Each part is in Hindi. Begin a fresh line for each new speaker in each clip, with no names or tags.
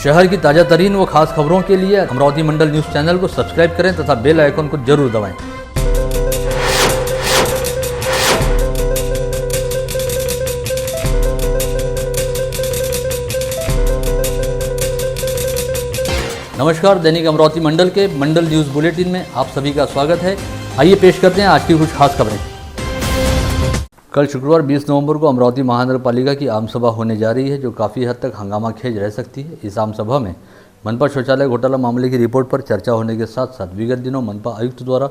शहर की ताज़ा तरीन व खास खबरों के लिए अमरावती मंडल न्यूज़ चैनल को सब्सक्राइब करें तथा बेल आइकन को जरूर दबाएं। नमस्कार, दैनिक अमरावती मंडल के मंडल न्यूज़ बुलेटिन में आप सभी का स्वागत है। आइए पेश करते हैं आज की कुछ खास खबरें। कल शुक्रवार 20 नवंबर को अमरावती महानगर पालिका की आम सभा होने जा रही है, जो काफ़ी हद तक हंगामा खेज रह सकती है। इस आम सभा में मनपा शौचालय घोटाला मामले की रिपोर्ट पर चर्चा होने के साथ साथ विगत दिनों मनपा आयुक्त द्वारा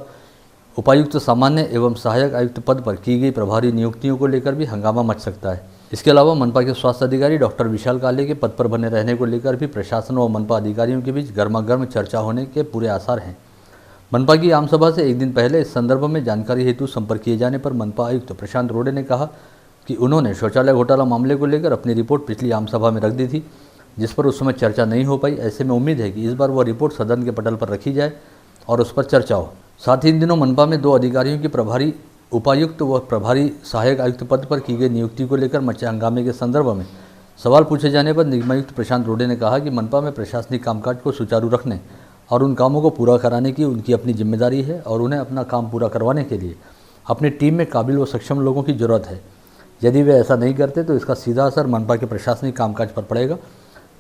उपायुक्त सामान्य एवं सहायक आयुक्त पद पर की गई प्रभारी नियुक्तियों को लेकर भी हंगामा मच सकता है। इसके अलावा मनपा के स्वास्थ्य अधिकारी डॉक्टर विशाल काले के पद पर बने रहने को लेकर भी प्रशासन व मनपा अधिकारियों के बीच गर्मागर्म चर्चा होने के पूरे आसार हैं। मनपा की आम सभा से एक दिन पहले इस संदर्भ में जानकारी हेतु संपर्क किए जाने पर मनपा आयुक्त प्रशांत रोडे ने कहा कि उन्होंने शौचालय घोटाला मामले को लेकर अपनी रिपोर्ट पिछली आम सभा में रख दी थी, जिस पर उस समय चर्चा नहीं हो पाई। ऐसे में उम्मीद है कि इस बार वह रिपोर्ट सदन के पटल पर रखी जाए और उस पर चर्चा हो। साथ ही इन दिनों मनपा में 2 अधिकारियों की प्रभारी उपायुक्त व प्रभारी सहायक आयुक्त पद पर की गई नियुक्ति को लेकर मचे हंगामे के संदर्भ में सवाल पूछे जाने पर निगमायुक्त प्रशांत रोडे ने कहा कि मनपा में प्रशासनिक कामकाज को सुचारू रखने और उन कामों को पूरा कराने की उनकी अपनी जिम्मेदारी है और उन्हें अपना काम पूरा करवाने के लिए अपनी टीम में काबिल व सक्षम लोगों की जरूरत है। यदि वे ऐसा नहीं करते तो इसका सीधा असर मनपा के प्रशासनिक कामकाज पर पड़ेगा।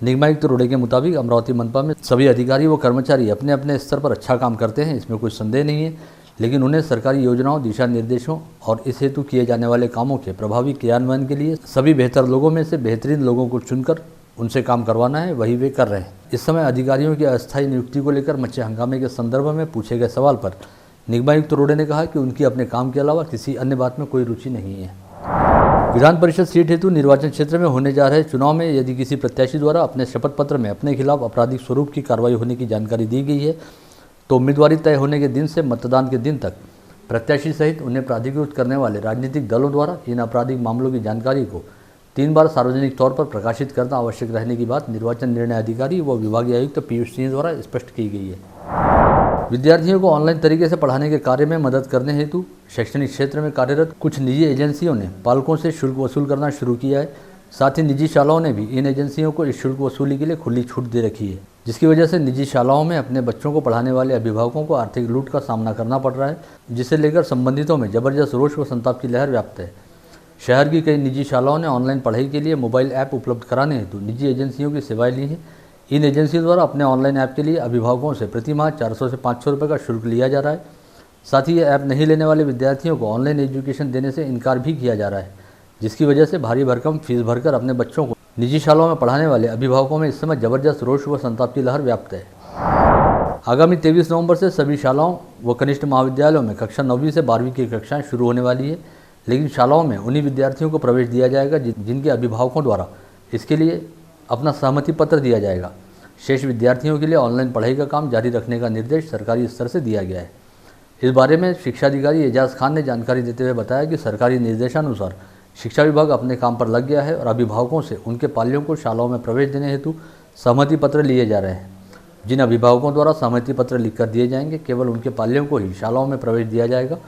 निगमायुक्त रोडे के मुताबिक अमरावती मनपा में सभी अधिकारी व कर्मचारी अपने अपने स्तर पर अच्छा काम करते हैं, इसमें कोई संदेह नहीं है, लेकिन उन्हें सरकारी योजनाओं, दिशा निर्देशों और इस हेतु किए जाने वाले कामों के प्रभावी क्रियान्वयन के लिए सभी बेहतर लोगों में से बेहतरीन लोगों को चुनकर उनसे काम करवाना है, वही वे कर रहे हैं। इस समय अधिकारियों की अस्थायी नियुक्ति को लेकर मचे हंगामे के संदर्भ में पूछे गए सवाल पर निगमायुक्त रोडे ने कहा कि उनकी अपने काम के अलावा किसी अन्य बात में कोई रुचि नहीं है। विधान परिषद सीट हेतु निर्वाचन क्षेत्र में होने जा रहे चुनाव में यदि किसी प्रत्याशी द्वारा अपने शपथ पत्र में अपने खिलाफ आपराधिक स्वरूप की कार्रवाई होने की जानकारी दी गई है तो उम्मीदवारी तय होने के दिन से मतदान के दिन तक प्रत्याशी सहित उन्हें प्राधिकृत करने वाले राजनीतिक दलों द्वारा इन आपराधिक मामलों की जानकारी को 3 बार सार्वजनिक तौर पर प्रकाशित करना आवश्यक रहने की बात निर्वाचन निर्णय अधिकारी व विभागीय आयुक्त पीयूष सिंह द्वारा स्पष्ट की गई है। विद्यार्थियों को ऑनलाइन तरीके से पढ़ाने के कार्य में मदद करने हेतु शैक्षणिक क्षेत्र में कार्यरत कुछ निजी एजेंसियों ने पालकों से शुल्क वसूल करना शुरू किया है। साथ ही निजी शालाओं ने भी इन एजेंसियों को इस शुल्क वसूली के लिए खुली छूट दे रखी है, जिसकी वजह से निजी शालाओं में अपने बच्चों को पढ़ाने वाले अभिभावकों को आर्थिक लूट का सामना करना पड़ रहा है, जिसे लेकर संबंधितों में जबरदस्त रोष व संताप की लहर व्याप्त है। शहर की कई निजी शालाओं ने ऑनलाइन पढ़ाई के लिए मोबाइल ऐप उपलब्ध कराने हेतु निजी एजेंसियों की सेवाएं ली हैं। इन एजेंसियों द्वारा अपने ऑनलाइन ऐप के लिए अभिभावकों से प्रति माह 400 से 500 रुपये का शुल्क लिया जा रहा है। साथ ही ये ऐप नहीं लेने वाले विद्यार्थियों को ऑनलाइन एजुकेशन देने से इनकार भी किया जा रहा है, जिसकी वजह से भारी भरकम फीस भरकर अपने बच्चों को निजी शालाओं में पढ़ाने वाले अभिभावकों में इस समय जबरदस्त रोष व संताप की लहर व्याप्त है। आगामी 23 नवंबर से सभी शालाओं व कनिष्ठ महाविद्यालयों में कक्षा 9वीं से 12वीं की कक्षाएं शुरू होने वाली है, लेकिन शालाओं में उन्हीं विद्यार्थियों को प्रवेश दिया जाएगा जिनके अभिभावकों द्वारा इसके लिए अपना सहमति पत्र दिया जाएगा। शेष विद्यार्थियों के लिए ऑनलाइन पढ़ाई का काम जारी रखने का निर्देश सरकारी स्तर से दिया गया है। इस बारे में शिक्षा अधिकारी एजाज खान ने जानकारी देते हुए बताया कि सरकारी निर्देशानुसार शिक्षा विभाग अपने काम पर लग गया है और अभिभावकों से उनके पाल्यों को शालाओं में प्रवेश देने हेतु सहमति पत्र लिए जा रहे हैं। जिन अभिभावकों द्वारा सहमति पत्र लिखकर दिए जाएंगे, केवल उनके पाल्यों को ही शालाओं में प्रवेश दिया जाएगा।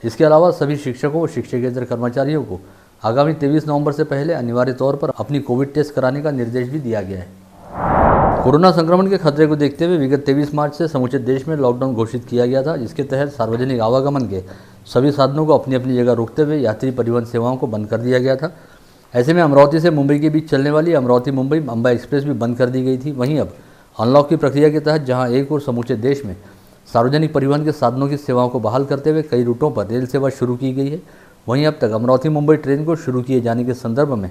इसके अलावा सभी शिक्षकों व शिक्षकेतर कर्मचारियों को आगामी 23 नवंबर से पहले अनिवार्य तौर पर अपनी कोविड टेस्ट कराने का निर्देश भी दिया गया है। कोरोना संक्रमण के खतरे को देखते हुए विगत 23 मार्च से समूचे देश में लॉकडाउन घोषित किया गया था, जिसके तहत सार्वजनिक आवागमन के सभी साधनों को अपनी अपनी जगह रोकते हुए यात्री परिवहन सेवाओं को बंद कर दिया गया था। ऐसे में अमरावती से मुंबई के बीच चलने वाली अमरावती मुंबई अंबा एक्सप्रेस भी बंद कर दी गई थी। वहीं अब अनलॉक की प्रक्रिया के तहत जहां एक और समूचे देश में सार्वजनिक परिवहन के साधनों की सेवाओं को बहाल करते हुए कई रूटों पर रेल सेवा शुरू की गई है, वहीं अब तक अमरावती मुंबई ट्रेन को शुरू किए जाने के संदर्भ में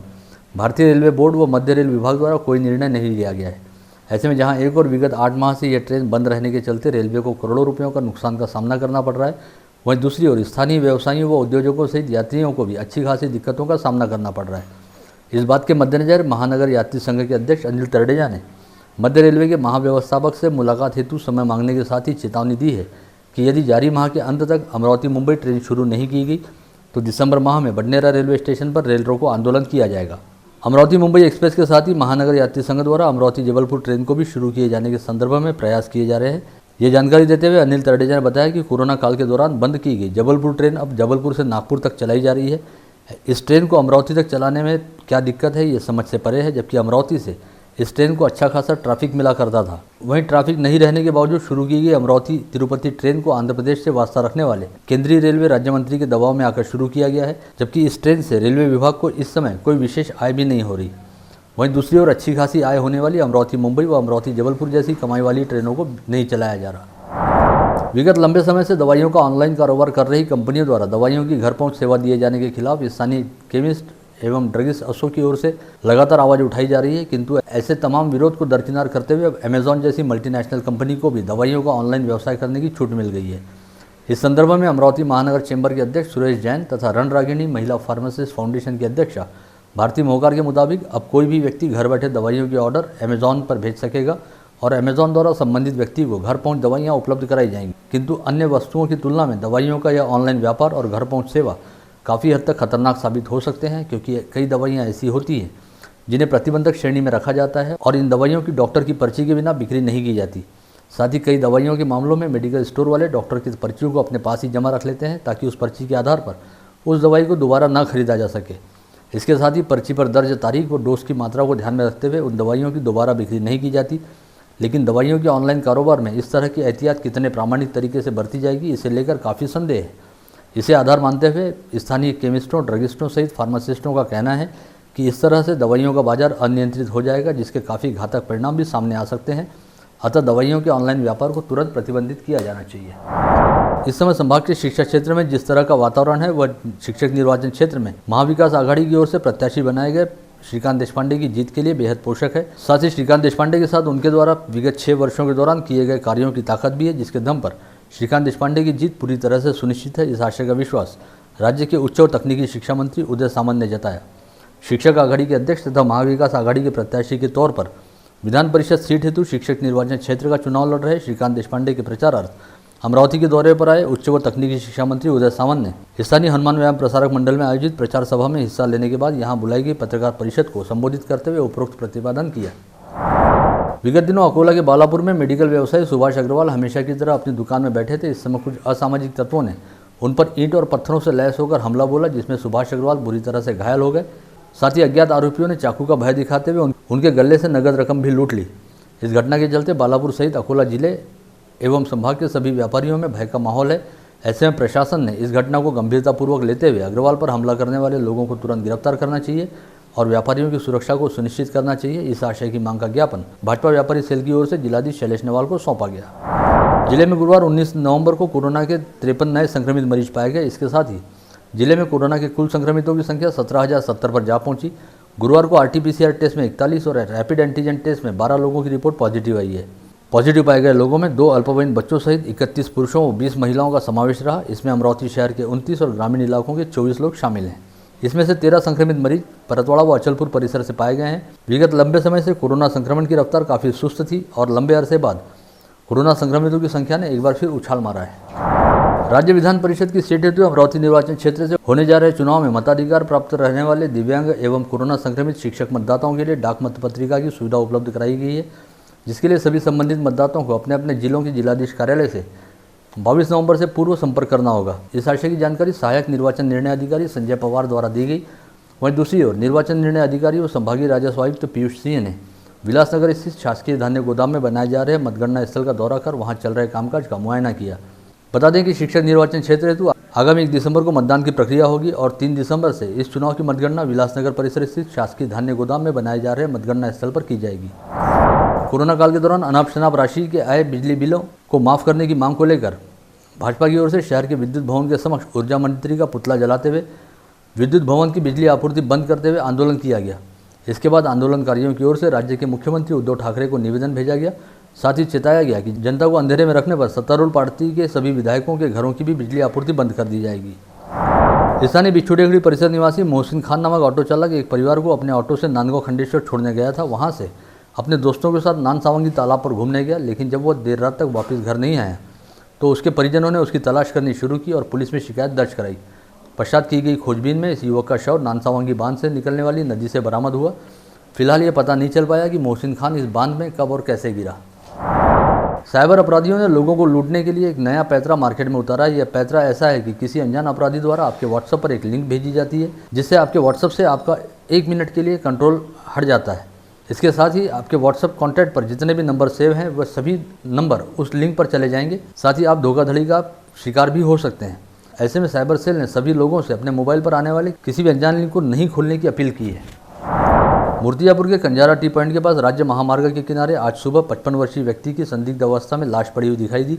भारतीय रेलवे बोर्ड व मध्य रेल विभाग द्वारा कोई निर्णय नहीं लिया गया है। ऐसे में जहां एक और विगत 8 माह से यह ट्रेन बंद रहने के चलते रेलवे को करोड़ों रुपयों का नुकसान का सामना करना पड़ रहा है, वहीं दूसरी ओर स्थानीय व्यवसायियों व उद्योजकों सहित यात्रियों को भी अच्छी खासी दिक्कतों का सामना करना पड़ रहा है। इस बात के मद्देनजर महानगर यात्री संघ के अध्यक्ष अनिल तरडेजा ने मध्य रेलवे के महाव्यवस्थापक से मुलाकात हेतु समय मांगने के साथ ही चेतावनी दी है कि यदि जारी माह के अंत तक अमरावती मुंबई ट्रेन शुरू नहीं की गई तो दिसंबर माह में बडनेरा रेलवे स्टेशन पर रेल रोको आंदोलन किया जाएगा। अमरावती मुंबई एक्सप्रेस के साथ ही महानगर यात्री संघ द्वारा अमरावती जबलपुर ट्रेन को भी शुरू किए जाने के संदर्भ में प्रयास किए जा रहे हैं। ये जानकारी देते हुए अनिल तरडेजा ने बताया कि कोरोना काल के दौरान बंद की गई जबलपुर ट्रेन अब जबलपुर से नागपुर तक चलाई जा रही है। इस ट्रेन को अमरावती तक चलाने में क्या दिक्कत है ये समझ से परे है, जबकि अमरावती से इस ट्रेन को अच्छा खासा ट्रैफिक मिला करता था। वहीं ट्रैफिक नहीं रहने के बावजूद शुरू की गई अमरावती तिरुपति ट्रेन को आंध्र प्रदेश से वास्ता रखने वाले केंद्रीय रेलवे राज्य मंत्री के दबाव में आकर शुरू किया गया है, जबकि इस ट्रेन से रेलवे विभाग को इस समय कोई विशेष आय भी नहीं हो रही। वहीं दूसरी ओर अच्छी खासी आय होने वाली अमरावती मुंबई व अमरावती जबलपुर जैसी कमाई वाली ट्रेनों को नहीं चलाया जा रहा। विगत लंबे समय से दवाइयों का ऑनलाइन कारोबार कर रही कंपनियों द्वारा दवाइयों की घर पहुंच सेवा दिए जाने के खिलाफ स्थानीय केमिस्ट एवं ड्रगिस्ट एसोसिएशन की ओर से लगातार आवाज उठाई जा रही है, किंतु ऐसे तमाम विरोध को दरकिनार करते हुए अब अमेजॉन जैसी मल्टीनेशनल कंपनी को भी दवाइयों का ऑनलाइन व्यवसाय करने की छूट मिल गई है। इस संदर्भ में अमरावती महानगर चेंबर के अध्यक्ष सुरेश जैन तथा रणरागिणी महिला फार्मासिस्ट फाउंडेशन की अध्यक्षा भारती मोहकार के मुताबिक अब कोई भी व्यक्ति घर बैठे दवाइयों के ऑर्डर अमेजॉन पर भेज सकेगा और अमेजॉन द्वारा संबंधित व्यक्ति को घर पहुंच दवाइयां उपलब्ध कराई जाएंगी, किंतु अन्य वस्तुओं की तुलना में दवाइयों का यह ऑनलाइन व्यापार और घर पहुंच सेवा काफ़ी हद तक खतरनाक साबित हो सकते हैं, क्योंकि कई दवाइयां ऐसी होती हैं जिन्हें प्रतिबंधक श्रेणी में रखा जाता है और इन दवाइयों की डॉक्टर की पर्ची के बिना बिक्री नहीं की जाती। साथ ही कई दवाइयों के मामलों में मेडिकल स्टोर वाले डॉक्टर की पर्चियों को अपने पास ही जमा रख लेते हैं ताकि उस पर्ची के आधार पर उस दवाई को दोबारा न खरीदा जा सके। इसके साथ ही पर्ची पर दर्ज तारीख व डोज की मात्रा को ध्यान में रखते हुए उन दवाइयों की दोबारा बिक्री नहीं की जाती। लेकिन दवाइयों के ऑनलाइन कारोबार में इस तरह की एहतियात कितने प्रामाणिक तरीके से बरती जाएगी, इसे लेकर काफ़ी संदेह है। इसे आधार मानते हुए स्थानीय केमिस्टों, ड्रगिस्टों सहित फार्मासिस्टों का कहना है कि इस तरह से दवाइयों का बाजार अनियंत्रित हो जाएगा, जिसके काफ़ी घातक परिणाम भी सामने आ सकते हैं। अतः दवाइयों के ऑनलाइन व्यापार को तुरंत प्रतिबंधित किया जाना चाहिए। इस समय संभाग के शिक्षा क्षेत्र में जिस तरह का वातावरण है वह शिक्षक निर्वाचन क्षेत्र में महाविकास आघाड़ी की ओर से प्रत्याशी बनाए गए श्रीकांत देशपांडे की जीत के लिए बेहद पोषक है। साथ ही श्रीकांत देशपांडे के साथ उनके द्वारा विगत 6 वर्षों के दौरान किए गए कार्यों की ताकत भी है, जिसके दम पर श्रीकांत देशपांडे की जीत पूरी तरह से सुनिश्चित है। इस आशय का विश्वास राज्य के उच्च और तकनीकी शिक्षा मंत्री उदय सामंत ने जताया। शिक्षक आघाड़ी के अध्यक्ष तथा महाविकास आघाड़ी के प्रत्याशी के तौर पर विधान परिषद सीट हेतु शिक्षक निर्वाचन क्षेत्र का चुनाव लड़ रहे श्रीकांत देशपांडे के प्रचारार्थ अमरावती के दौरे पर आए उच्च व तकनीकी शिक्षा मंत्री उदय सामंत ने स्थानीय हनुमान व्यायाम प्रसारक मंडल में आयोजित प्रचार सभा में हिस्सा लेने के बाद यहां बुलाई गई पत्रकार परिषद को संबोधित करते हुए उपरोक्त प्रतिपादन किया। विगत दिनों अकोला के बालापुर में मेडिकल व्यवसायी सुभाष अग्रवाल हमेशा की तरह अपनी दुकान में बैठे थे। इस समय कुछ असामाजिक तत्वों ने उन पर ईंट और पत्थरों से लैस होकर हमला बोला, जिसमें सुभाष अग्रवाल बुरी तरह से घायल हो गए। साथ ही अज्ञात आरोपियों ने चाकू का भय दिखाते हुए उनके गले से नगद रकम भी लूट ली। इस घटना के चलते बालापुर सहित अकोला जिले एवं संभाग के सभी व्यापारियों में भय का माहौल है। ऐसे में प्रशासन ने इस घटना को गंभीरतापूर्वक लेते हुए अग्रवाल पर हमला करने वाले लोगों को तुरंत गिरफ्तार करना चाहिए और व्यापारियों की सुरक्षा को सुनिश्चित करना चाहिए। इस आशय की मांग का ज्ञापन भाजपा व्यापारी सेल की ओर से जिलाधीश शैलेश नेवाल को सौंपा गया। जिले में गुरुवार 19 नवंबर को कोरोना के 53 नए संक्रमित मरीज पाए गए। इसके साथ ही जिले में कोरोना के कुल संक्रमितों की संख्या 17,070 पर जा पहुंची। गुरुवार को RT-PCR टेस्ट में 41 और रैपिड एंटीजन टेस्ट में 12 लोगों की रिपोर्ट पॉजिटिव आई है। पॉजिटिव पाए गए लोगों में 2 अल्पवयीन बच्चों सहित 31 पुरुषों और 20 महिलाओं का समावेश रहा। इसमें अमरावती शहर के 29 और ग्रामीण इलाकों के 24 लोग शामिल हैं। इसमें से 13 संक्रमित मरीज परतवाड़ा व अचलपुर परिसर से पाए गए हैं। विगत लंबे समय से कोरोना संक्रमण की रफ्तार काफ़ी सुस्त थी और लंबे अरसे बाद कोरोना संक्रमितों की संख्या ने एक बार फिर उछाल मारा है। राज्य विधान परिषद की सीट हेतु अमरावती निर्वाचन क्षेत्र से होने जा रहे चुनाव में मताधिकार प्राप्त रहने वाले दिव्यांग एवं कोरोना संक्रमित शिक्षक मतदाताओं के लिए डाक मत पत्रिका की सुविधा उपलब्ध कराई गई है, जिसके लिए सभी संबंधित मतदाताओं को अपने अपने जिलों के जिलाधीश कार्यालय से 22 नवंबर से पूर्व संपर्क करना होगा। इस आशय की जानकारी सहायक निर्वाचन निर्णय अधिकारी संजय पवार द्वारा दी गई। वहीं दूसरी ओर निर्वाचन निर्णय अधिकारी और संभागीय राजस्व आयुक्त पीयूष सिंह ने विलासनगर स्थित शासकीय धान्य गोदाम में बनाए जा रहे मतगणना स्थल का दौरा कर वहां चल रहे कामकाज का मुआयना किया। बता दें कि शिक्षक निर्वाचन क्षेत्र हेतु आगामी 1 दिसंबर को मतदान की प्रक्रिया होगी और 3 दिसंबर से इस चुनाव की मतगणना विलासनगर परिसर स्थित शासकीय धान्य गोदाम में बनाए जा रहे मतगणना स्थल पर की जाएगी। कोरोना काल के दौरान अनाप शनाप राशि के आए बिजली बिलों को माफ करने की मांग को लेकर भाजपा की ओर से शहर के विद्युत भवन के समक्ष ऊर्जा मंत्री का पुतला जलाते हुए विद्युत भवन की बिजली आपूर्ति बंद करते हुए आंदोलन किया गया। इसके बाद आंदोलनकारियों की ओर से राज्य के मुख्यमंत्री उद्धव ठाकरे को निवेदन भेजा गया। साथ ही चेताया गया कि जनता को अंधेरे में रखने पर सत्तारूढ़ पार्टी के सभी विधायकों के घरों की भी बिजली आपूर्ति बंद कर दी जाएगी। स्थानीय बिच्छू टेकड़ी परिसर निवासी मोहसिन खान नामक ऑटो चालक एक परिवार को अपने ऑटो से नांदगांव खंडेश्वर छोड़ने गया था। वहां से अपने दोस्तों के साथ नानसावंगी तालाब पर घूमने गया, लेकिन जब वह देर रात तक वापस घर नहीं आया तो उसके परिजनों ने उसकी तलाश करनी शुरू की और पुलिस में शिकायत दर्ज कराई। पश्चात की गई खोजबीन में इस युवक का शव नानसावंगी बांध से निकलने वाली नदी से बरामद हुआ। फिलहाल ये पता नहीं चल पाया कि मोहसिन खान इस बांध में कब और कैसे गिरा। साइबर अपराधियों ने लोगों को लूटने के लिए एक नया पैतरा मार्केट में उतारा है। यह पैतरा ऐसा है कि किसी अनजान अपराधी द्वारा आपके व्हाट्सएप पर एक लिंक भेजी जाती है, जिससे आपके व्हाट्सएप से आपका 1 मिनट के लिए कंट्रोल हट जाता है। इसके साथ ही आपके व्हाट्सएप कॉन्टैक्ट पर जितने भी नंबर सेव हैं वह सभी नंबर उस लिंक पर चले जाएंगे। साथ ही आप धोखाधड़ी का शिकार भी हो सकते हैं। ऐसे में साइबर सेल ने सभी लोगों से अपने मोबाइल पर आने वाले किसी भी अनजान लिंक को नहीं खोलने की अपील की है। मूर्तियापुर के कंजारा टी पॉइंट के पास राज्य महामार्ग के किनारे आज सुबह 55 वर्षीय व्यक्ति की संदिग्ध अवस्था में लाश पड़ी हुई दिखाई दी,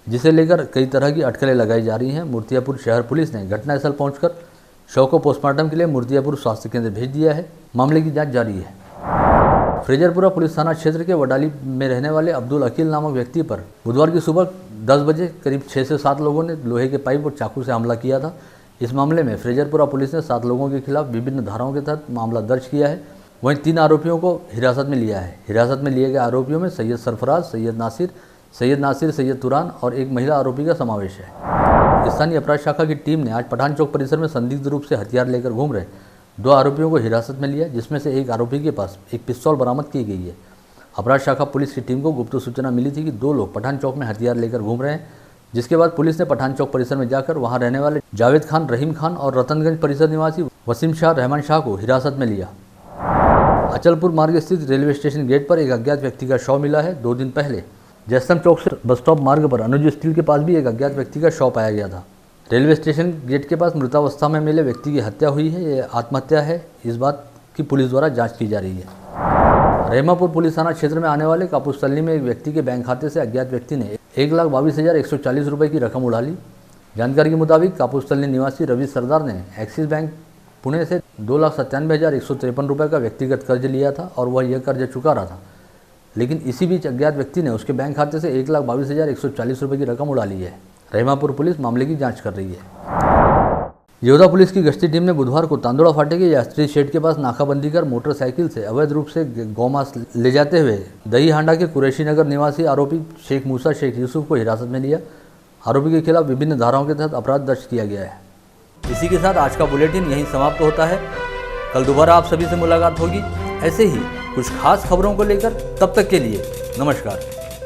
जिसे लेकर कई तरह की अटकलें लगाई जा रही हैं। मूर्तियापुर शहर पुलिस ने घटनास्थल पहुंचकर शव को पोस्टमार्टम के लिए मूर्तियापुर स्वास्थ्य केंद्र भेज दिया है। मामले की जांच जारी है। फ्रेजरपुरा पुलिस थाना क्षेत्र के वडाली में रहने वाले अब्दुल अकील नामक व्यक्ति पर बुधवार की सुबह 10 बजे करीब 6 से 7 लोगों ने लोहे के पाइप और चाकू से हमला किया था। इस मामले में फ्रेजरपुरा पुलिस ने 7 लोगों के खिलाफ विभिन्न धाराओं के तहत मामला दर्ज किया है। वहीं 3 आरोपियों को हिरासत में लिया है। हिरासत में लिए गए आरोपियों में सैयद सरफराज, सैयद नासिर, सैयद तुरान और एक महिला आरोपी का समावेश है। स्थानीय अपराध शाखा की टीम ने आज पठान चौक परिसर में संदिग्ध रूप से हथियार लेकर घूम रहे 2 आरोपियों को हिरासत में लिया, जिसमें से एक आरोपी के पास एक पिस्तौल बरामद की गई है। अपराध शाखा पुलिस की टीम को गुप्त सूचना मिली थी कि 2 लोग पठान चौक में हथियार लेकर घूम रहे हैं, जिसके बाद पुलिस ने पठान चौक परिसर में जाकर वहां रहने वाले जावेद खान, रहीम खान और रतनगंज परिसर निवासी वसीम शाह, रहमान शाह को हिरासत में लिया। अचलपुर मार्ग स्थित रेलवे स्टेशन गेट पर एक अज्ञात व्यक्ति का शव मिला है। 2 दिन पहले जयस्तंभ चौक से बस स्टॉप मार्ग पर अनुज स्टील के पास भी एक अज्ञात व्यक्ति का शव पाया गया था। रेलवे स्टेशन गेट के पास मृतावस्था में मिले व्यक्ति की हत्या हुई है या आत्महत्या है, इस बात की पुलिस द्वारा जांच की जा रही है। रहमापुर पुलिस थाना क्षेत्र में आने वाले कापूसतल्ली में एक व्यक्ति के बैंक खाते से अज्ञात व्यक्ति ने 1,22,140 रुपये की रकम उड़ा ली। जानकारी के मुताबिक कापूसतल्ली निवासी रवि सरदार ने एक्सिस बैंक पुणे से 2,97,153 रुपये का व्यक्तिगत कर्ज लिया था और वह यह कर्ज चुका रहा था, लेकिन इसी बीच अज्ञात व्यक्ति ने उसके बैंक खाते से 1,22,140 रुपये की रकम उड़ा ली है। रहमापुर पुलिस मामले की जांच कर रही है। योधा पुलिस की गश्ती टीम ने बुधवार को तांदुड़ा फाटे के यात्री शेड के पास नाकाबंदी कर मोटरसाइकिल से अवैध रूप से गौमांस ले जाते हुए दही हांडा के कुरैशी नगर निवासी आरोपी शेख मूसा शेख यूसुफ को हिरासत में लिया। आरोपी के खिलाफ विभिन्न धाराओं के तहत अपराध दर्ज किया गया है। इसी के साथ आज का बुलेटिन यहीं समाप्त होता है। कल दोबारा आप सभी से मुलाकात होगी ऐसे ही कुछ खास खबरों को लेकर। तब तक के लिए नमस्कार।